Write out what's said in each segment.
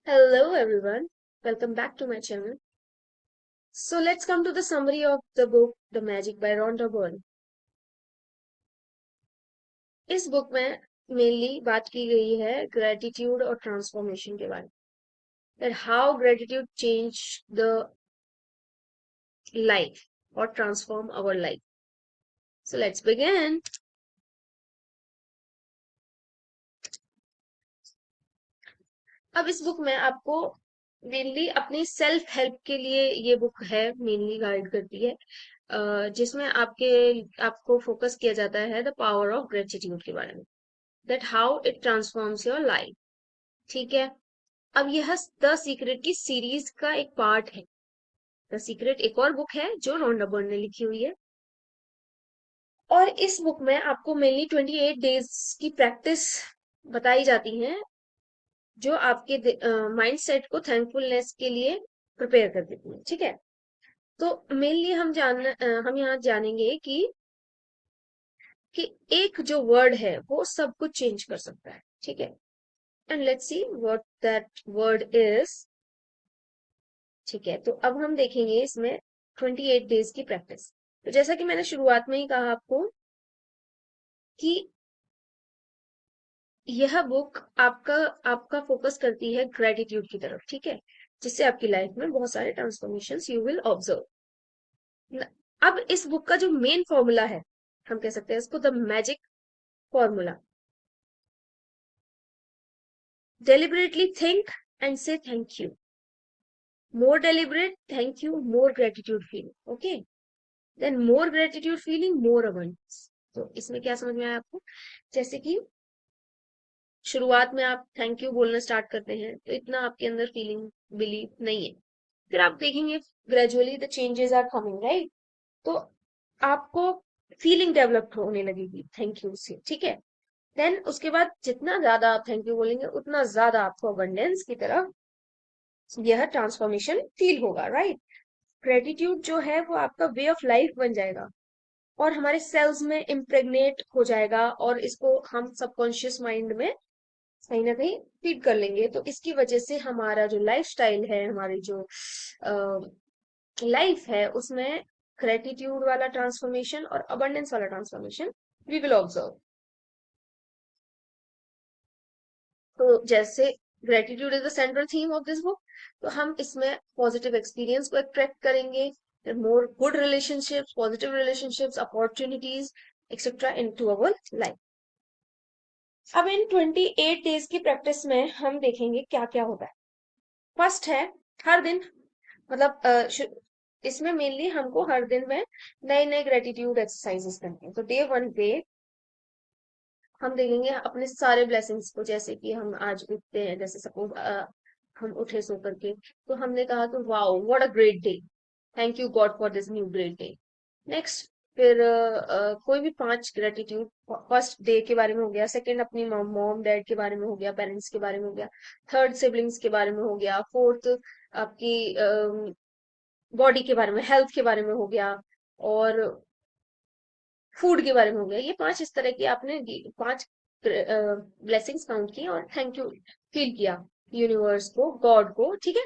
Hello everyone, welcome back to my channel. So let's come to the summary of the book The Magic by Rhonda Byrne. इस book में mainly बात की गई है gratitude और transformation के बारे में, that how gratitude change the life or transform our life. So let's begin. अब इस बुक में आपको मेनली अपनी सेल्फ हेल्प के लिए ये बुक है, मेनली गाइड करती है, जिसमें आपको फोकस किया जाता है द पावर ऑफ ग्रेटिट्यूड के बारे में, that how it transforms your life. ठीक है। अब यह द सीक्रेट की सीरीज का एक पार्ट है। द सीक्रेट एक और बुक है जो रोंडा बर्न ने लिखी हुई है, और इस बुक में आपको मेनली 28 डेज की प्रैक्टिस बताई जाती है जो आपके माइंड सेट को थैंकफुलनेस के लिए प्रिपेयर कर देती है। ठीक है। तो मेनली हम यहाँ जानेंगे कि एक जो वर्ड है वो सब कुछ चेंज कर सकता है। ठीक है। And let's see what that word is. ठीक है। तो अब हम देखेंगे इसमें 28 डेज की प्रैक्टिस। तो जैसा कि मैंने शुरुआत में ही कहा आपको कि यह बुक आपका आपका फोकस करती है ग्रेटिट्यूड की तरफ। ठीक है। जिससे आपकी लाइफ में बहुत सारे ट्रांसफॉर्मेशंस यू विल ऑब्जर्व। अब इस बुक का जो मेन फॉर्मूला है, हम कह सकते हैं इसको the magic formula. Deliberately think and say thank you. More deliberate thank you, more gratitude feeling. Okay. Then more gratitude feeling, more abundance. तो इसमें क्या समझ में आया आपको? जैसे कि शुरुआत में आप थैंक यू बोलना स्टार्ट करते हैं तो इतना आपके अंदर फीलिंग बिलीव नहीं है। फिर आप देखेंगे gradually the changes are coming, right? तो आपको फीलिंग डेवलप होने लगेगी थैंक यू से। ठीक है। देन उसके बाद जितना ज्यादा आप थैंक यू बोलेंगे उतना ज्यादा आपको अबंडेंस की तरफ यह ट्रांसफॉर्मेशन फील होगा, राइट? ग्रेटिट्यूड जो है वो आपका वे ऑफ लाइफ बन जाएगा और हमारे सेल्स में इम्प्रेग्नेट हो जाएगा, और इसको हम सबकॉन्शियस माइंड में कहीं ना कहीं फीड कर लेंगे। तो इसकी वजह से हमारा जो लाइफ स्टाइल है, हमारी जो लाइफ है, उसमें ग्रेटिट्यूड वाला ट्रांसफॉर्मेशन और अबंडेंस वाला ट्रांसफॉर्मेशन वी विल ऑब्जर्व। तो जैसे gratitude is the central theme of this book, तो हम इसमें पॉजिटिव एक्सपीरियंस को अट्रैक्ट करेंगे, more good relationships, positive relationships, opportunities etcetera into our life. अब इन 28 डेज की प्रैक्टिस में हम देखेंगे क्या क्या होता है। फर्स्ट है हर दिन, मतलब इसमें मेनली हमको हर दिन में नए नए ग्रेटिट्यूड एक्सरसाइजेस करनी है। तो डे 1 पे हम देखेंगे अपने सारे ब्लेसिंग्स को, जैसे कि हम आज उठते हैं, जैसे सपोज हम उठे सो करके, तो हमने कहा कि wow what a great day, thank you god for this new great day. Next, फिर कोई भी 5 ग्रेटिट्यूड। फर्स्ट डे के बारे में हो गया, सेकंड अपनी मॉम डैड के बारे में हो गया, पेरेंट्स के बारे में हो गया, थर्ड सिबलिंग्स के बारे में हो गया, फोर्थ आपकी बॉडी के बारे में, हेल्थ के बारे में हो गया, और फूड के बारे में हो गया। ये 5 इस तरह की आपने 5 ब्लेसिंग्स काउंट की और थैंक यू फील किया यूनिवर्स को, गॉड को। ठीक है।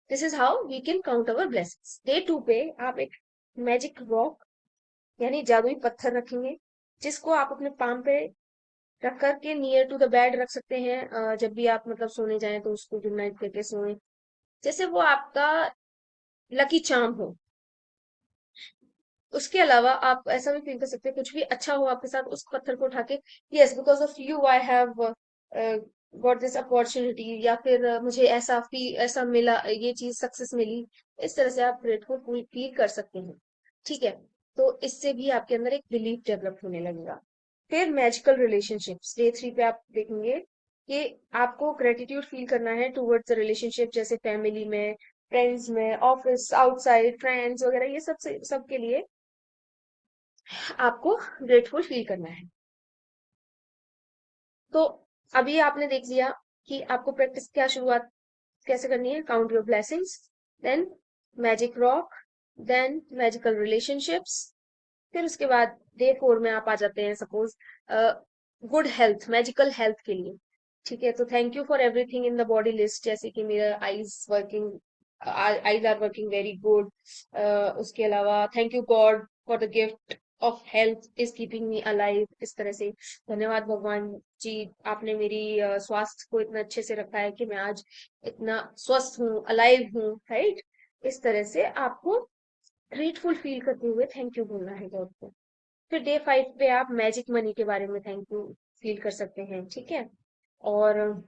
This is how we can count our blessings. Day 2 पे आप एक मैजिक रॉक यानी जादुई पत्थर रखेंगे, जिसको आप अपने पाम पे रख करके नियर टू द बेड रख सकते हैं। जब भी आप मतलब सोने जाएं तो उसको गुड नाइट करके सोए, जैसे वो आपका लकी चार्म हो। उसके अलावा आप ऐसा भी फील कर सकते हैं कुछ भी अच्छा हो आपके साथ, उस पत्थर को उठा के, yes because of you I have got this opportunity, या फिर मुझे ऐसा मिला, ये चीज सक्सेस मिली। इस तरह से आप ग्रेटफुल फील कर सकते हैं। ठीक है। तो इससे भी आपके अंदर एक बिलीफ डेवलप होने लगेगा। फिर मैजिकल रिलेशनशिप्स, डे 3 पे आप देखेंगे कि आपको ग्रेटिट्यूड फील करना है टूवर्ड्स द रिलेशनशिप, जैसे फैमिली में, फ्रेंड्स में, ऑफिस, आउटसाइड फ्रेंड्स वगैरह, ये सबके लिए आपको ग्रेटफुल फील करना है। तो अभी आपने देख लिया कि आपको प्रैक्टिस क्या शुरुआत कैसे करनी है। Count your blessings, then magic rock, then magical relationships. फिर उसके बाद डे 4 में आप आ जाते हैं suppose good health, magical health के लिए। ठीक है, तो thank you for everything in the body list, जैसे कि मेरा eyes are working very good. उसके अलावा thank you god for the gift of health is keeping me alive, इस तरह से धन्यवाद भगवान जी, आपने मेरी स्वास्थ्य को इतना अच्छे से रखा है कि मैं आज इतना स्वस्थ हूँ, अलाइव हूँ, राइट। इस तरह से आपको ग्रेटफुल फील करते हुए थैंक यू बोलना है गॉड को। फिर डे 5 पे आप मैजिक मनी के बारे में थैंक यू फील कर सकते हैं, ठीक है। और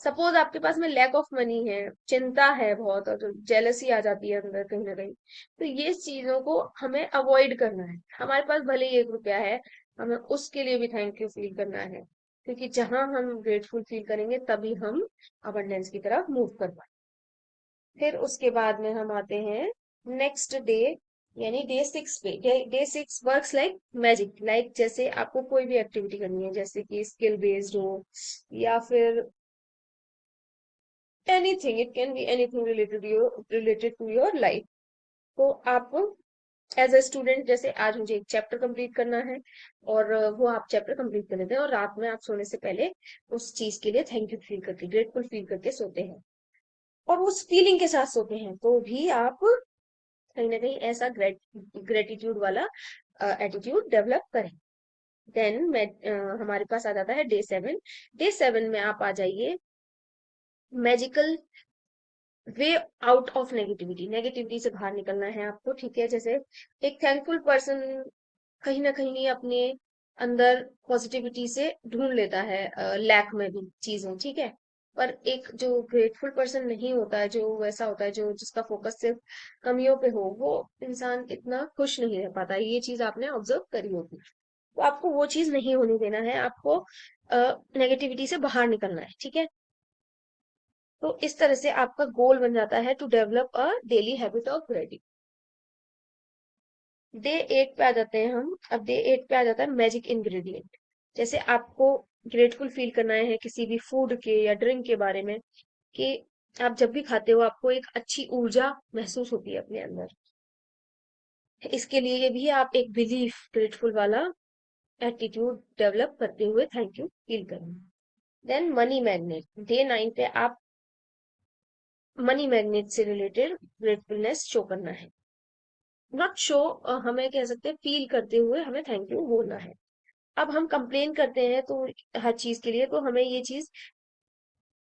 सपोज आपके पास में लैक ऑफ मनी है, चिंता है बहुत, और जेलसी आ जाती है अंदर कहीं ना कहीं, तो ये चीजों को हमें अवॉइड करना है। हमारे पास भले ही 1 रुपया है, हमें उसके लिए भी थैंक यू फील करना है, क्योंकि जहां हम ग्रेटफुल फील करेंगे तभी हम अबंडेंस की तरफ मूव कर पाएंगे। फिर उसके बाद में हम आते हैं नेक्स्ट डे, यानी डे 6 पे। Day 6 works like magic, like जैसे आपको कोई भी एक्टिविटी करनी है, जैसे कि स्किल बेस्ड हो, या फिर anything, it can be anything related to your life. तो आप एज अ स्टूडेंट, जैसे आज मुझे एक चैप्टर कंप्लीट करना है, और वो आप चैप्टर कंप्लीट कर लेते हैं, और रात में आप सोने से पहले उस चीज के लिए थैंक यू फील करके, ग्रेटफुल फील करके सोते हैं, और उस फीलिंग के साथ सोते हैं, तो भी आप कहीं ना कहीं ऐसा ग्रेटिट्यूड वाला एटीट्यूड डेवलप करें। देन मैं हमारे पास आ जाता है डे 7। डे 7 में आप आ जाइए magical way out of negativity, negativity से बाहर निकलना है आपको, ठीक है। जैसे एक थैंकफुल पर्सन कहीं ना कहीं अपने अंदर पॉजिटिविटी से ढूंढ लेता है लैक में भी चीजें, ठीक है। पर एक जो ग्रेटफुल पर्सन नहीं होता है, जो वैसा होता है जो जिसका फोकस सिर्फ कमियों पे हो, वो इंसान इतना खुश नहीं रह पाता, ये चीज आपने ऑब्जर्व करी होगी। तो आपको वो चीज नहीं होने देना है, आपको नेगेटिविटी से बाहर निकलना है, ठीक है। तो इस तरह से आपका गोल बन जाता है to develop a daily habit of gratitude. Day 8 पे आ जाते हैं हम। अब डे 8 पे आ जाता है मैजिक इंग्रेडिएंट। जैसे आपको ग्रेटफुल फील करना है किसी भी फूड के या ड्रिंक के बारे में, कि आप जब भी खाते हो आपको एक अच्छी ऊर्जा महसूस होती है अपने अंदर। इसके लिए भी आप एक बिलीफ, ग्रेटफुल वाला एटीट्यूड डेवलप करते हुए थैंक यू फील करेंगे। देन मनी मैग्नेट, डे 9 पे आप मनी मैग्नेट से रिलेटेड ग्रेटफुलनेस शो करना है, नॉट शो, हमें कह सकते हैं फील करते हुए हमें थैंक यू बोलना है। अब हम कंप्लेन करते हैं तो हर चीज के लिए, तो हमें ये चीज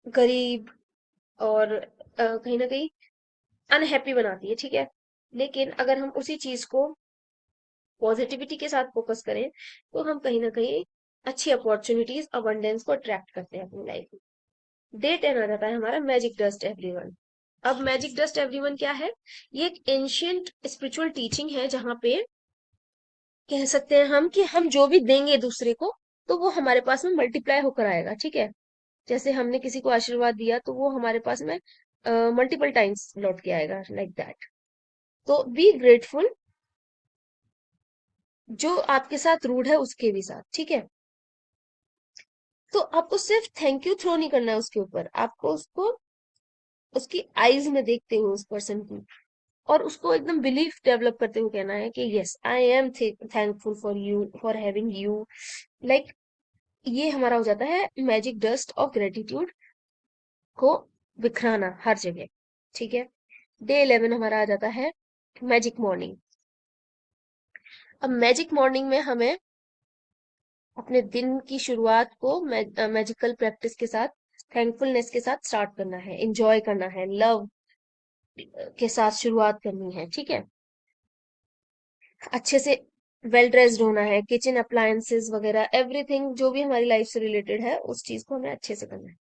गरीब और कहीं ना कहीं अनहैप्पी बनाती है, ठीक है। लेकिन अगर हम उसी चीज को पॉजिटिविटी के साथ फोकस करें, तो हम कहीं ना कहीं अच्छी अपॉर्चुनिटीज, अबंडेंस को अट्रैक्ट करते हैं अपनी लाइफ में। डे 10 आ जाता है हमारा मैजिक डस्ट एवरीवन। अब मैजिक डस्ट एवरीवन क्या है? ये एक एंशियंट स्पिरिचुअल टीचिंग है, जहाँ पे कह सकते हैं हम कि हम जो भी देंगे दूसरे को, तो वो हमारे पास में मल्टीप्लाई होकर आएगा, ठीक है। जैसे हमने किसी को आशीर्वाद दिया, तो वो हमारे पास में मल्टीपल टाइम्स लौट के आएगा, लाइक दैट। तो बी ग्रेटफुल, जो आपके साथ रूड है उसके भी साथ, ठीक है। तो आपको सिर्फ थैंक यू थ्रो नहीं करना है उसके ऊपर, आपको उसको उसकी आईज में देखते हुए उस पर्सन की, और उसको एकदम बिलीफ डेवलप करते हुए कहना है कि yes I am thankful for you, for having you, like. ये हमारा हो जाता है मैजिक डस्ट ऑफ ग्रेटिट्यूड को बिखराना हर जगह, ठीक है। डे 11 हमारा आ जाता है मैजिक मॉर्निंग। अब मैजिक मॉर्निंग में हमें अपने दिन की शुरुआत को मैजिकल प्रैक्टिस के साथ, थैंकफुलनेस के साथ स्टार्ट करना है, एंजॉय करना है, लव के साथ शुरुआत करनी है, ठीक है। अच्छे से वेल ड्रेस्ड होना है, किचन अप्लायंसेस वगैरह एवरीथिंग जो भी हमारी लाइफ से रिलेटेड है, उस चीज को हमें अच्छे से करना है,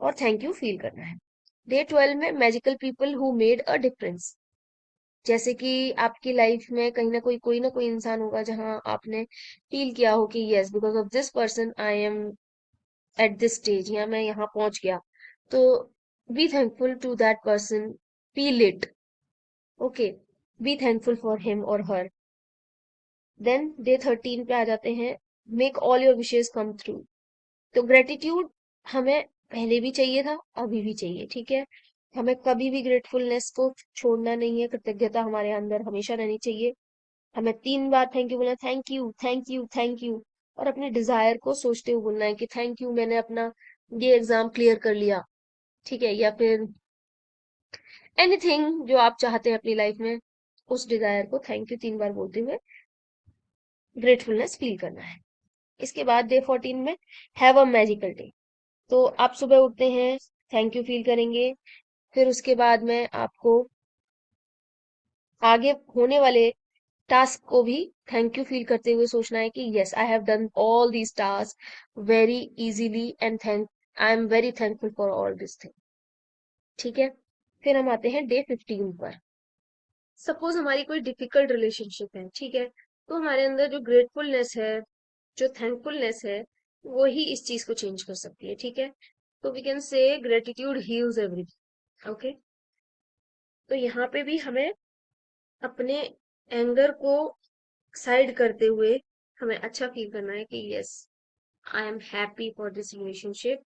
और थैंक यू फील करना है। डे 12 में magical people who made a difference. जैसे कि आपकी लाइफ में कहीं ना कोई इंसान होगा जहां आपने फील किया हो कि yes because of this person I am at this stage, या मैं यहाँ पहुंच गया। तो be thankful to that person, feel it, okay, be thankful for him और हर। देन डे 13 पे आ जाते हैं make all your wishes come through. तो ग्रेटिट्यूड हमें पहले भी चाहिए था, अभी भी चाहिए, ठीक है। हमें कभी भी ग्रेटफुलनेस को छोड़ना नहीं है, कृतज्ञता हमारे अंदर हमेशा रहनी चाहिए। हमें 3 बार थैंक यू बोलना, thank you thank you thank you. और अपने डिजायर को सोचते हुए बोलना है कि थैंक यू, मैंने अपना ये एग्जाम क्लियर कर लिया, ठीक है, या फिर एनीथिंग जो आप चाहते हैं अपनी लाइफ में, उस डिजायर को थैंक यू 3 बार बोलते हुए ग्रेटफुलनेस फील करना है। इसके बाद डे 14 में हैव अ मैजिकल डे। तो आप सुबह उठते हैं, थैंक यू फील करेंगे, फिर उसके बाद में आपको आगे होने वाले टास्क को भी थैंक यू फील करते हुए सोचना है कि yes I have done all these task very easily and thank I am very thankful for all this thing. ठीक है, फिर हम आते हैं डे 15 पर। सपोज हमारी कोई डिफिकल्ट रिलेशनशिप है, ठीक है, तो हमारे अंदर जो ग्रेटफुलनेस है, जो थैंकफुलनेस है, वो ही इस चीज को चेंज कर सकती है। ठीक है, तो we can say gratitude heals everything. Okay, तो यहाँ पे भी हमें अपने एंगर को साइड करते हुए हमें अच्छा फील करना है कि yes I am happy for this relationship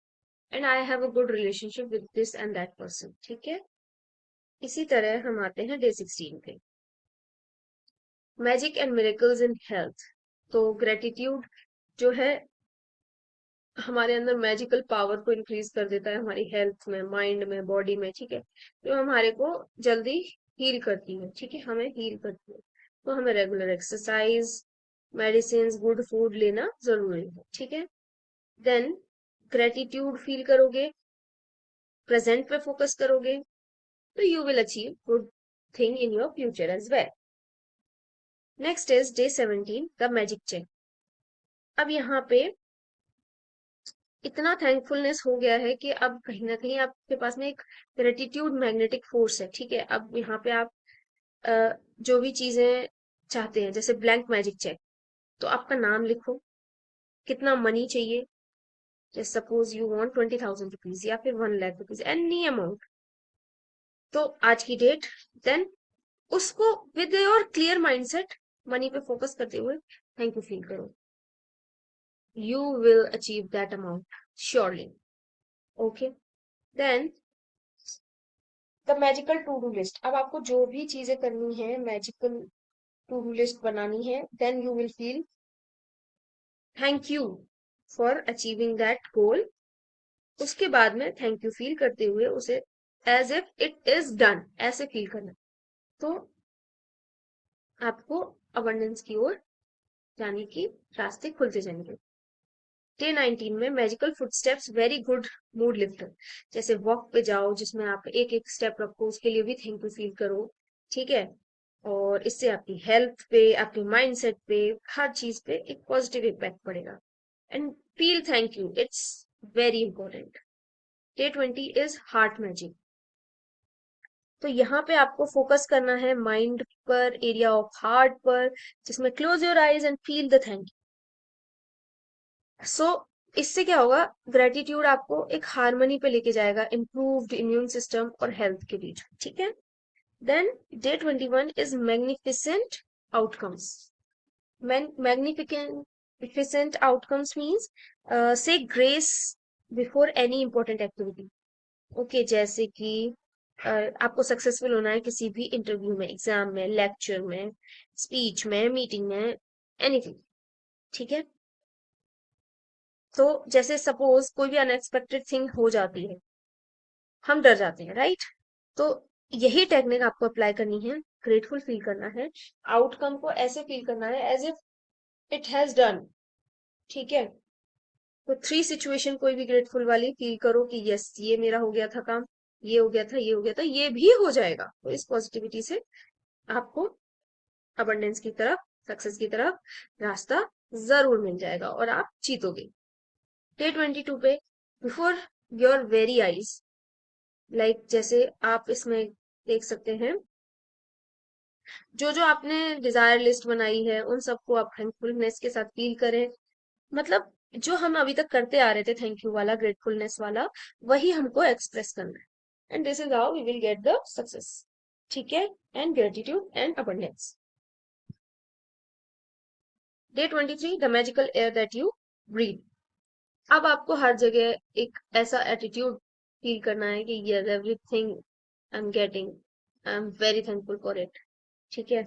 and I have a good relationship with this and that person. ठीक है, इसी तरह हम आते हैं डे 16 पे, magic and miracles in health. तो ग्रेटिट्यूड जो है हमारे अंदर मैजिकल पावर को इंक्रीज कर देता है, हमारी हेल्थ में, माइंड में, बॉडी में। ठीक है, जो हमारे को जल्दी हील करती है। ठीक है, हमें हील करती है, तो हमें regular exercise, medicine, good food लेना जरूरी है। ठीक है, देन ग्रेटिट्यूड फील करोगे, प्रेजेंट पे फोकस करोगे, तो you will achieve good thing in your future as well. Next is day 17, the magic check. अब यहाँ पे इतना थैंकफुलनेस हो गया है कि अब कहीं ना कहीं आपके पास में एक ग्रेटिट्यूड मैग्नेटिक फोर्स है। ठीक है, अब यहाँ पे आप जो भी चीजें चाहते हैं, जैसे ब्लैंक मैजिक चेक, तो आपका नाम लिखो, कितना मनी चाहिए, जैसे सपोज यू वांट 20,000 रुपीज या फिर 1 लाख रुपीज, एनी अमाउंट, तो आज की डेट, देन उसको with your clear mindset money पे फोकस करते हुए थैंक यू फील करो, you will achieve that amount surely. Okay, then the magical to do list. अब आपको जो भी चीजें करनी है, मैजिकल टू डू लिस्ट बनानी है, then you will feel thank you for achieving that goal. उसके बाद में थैंक यू फील करते हुए उसे as if it is done ऐसे फील करना, तो आपको अबंडेंस की ओर जाने की रास्ते खुलते जाएंगे। डे 19 में magical footsteps very good mood lifter. जैसे वॉक पे जाओ जिसमें आप एक एक स्टेप रखो, उसके लिए भी थैंक यू फील करो। ठीक है, और इससे आपकी हेल्थ पे, आपके माइंडसेट पे, हर चीज पे एक पॉजिटिव इम्पैक्ट पड़ेगा। And feel thank you, it's very important. Day 20 is heart magic. तो यहाँ पे आपको फोकस करना है माइंड पर, एरिया ऑफ हार्ट पर, जिसमें close your eyes and feel the thank you. So इससे क्या होगा, ग्रेटिट्यूड आपको एक हार्मनी पे लेके जाएगा, इम्प्रूव्ड इम्यून सिस्टम और हेल्थ के बीच। ठीक है, then day 21 is magnificent outcomes. Magnificent outcomes means say grace before any important activity. Okay, जैसे कि आपको सक्सेसफुल होना है किसी भी इंटरव्यू में, एग्जाम में, लेक्चर में, स्पीच में, मीटिंग में, एनीथिंग। ठीक है, तो जैसे सपोज कोई भी अनएक्सपेक्टेड थिंग हो जाती है, हम डर जाते हैं, राइट? तो यही टेक्निक आपको अप्लाई करनी है, ग्रेटफुल फील करना है, आउटकम को ऐसे फील करना है as if it has done. ठीक है, तो 3 सिचुएशन कोई भी ग्रेटफुल वाली फील करो कि यस ये मेरा हो गया था काम, ये हो गया था, ये हो गया था, ये भी हो जाएगा। तो इस पॉजिटिविटी से आपको अबंडेंस की तरफ, सक्सेस की तरफ रास्ता जरूर मिल जाएगा और आप जीतोगे। डे 22 पे, before your very eyes, like जैसे आप इसमें देख सकते हैं, जो जो आपने डिजायर लिस्ट बनाई है उन सबको आप थैंकफुलनेस के साथ फील करें। मतलब जो हम अभी तक करते आ रहे थे थैंक यू वाला, ग्रेटफुलनेस वाला, वही हमको एक्सप्रेस करना है, and this is how we will get the success. ठीक है, and gratitude and abundance. Day 23, the magical air that you breathe. अब आपको हर जगह एक ऐसा एटीट्यूड फील करना है कि yes everything I am getting, I am very thankful for it. ठीक है,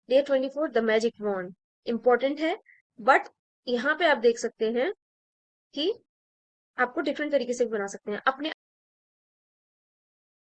day 24, the magic wand. Important है, बट यहाँ पे आप देख सकते हैं कि आपको डिफरेंट तरीके से भी बना सकते हैं अपने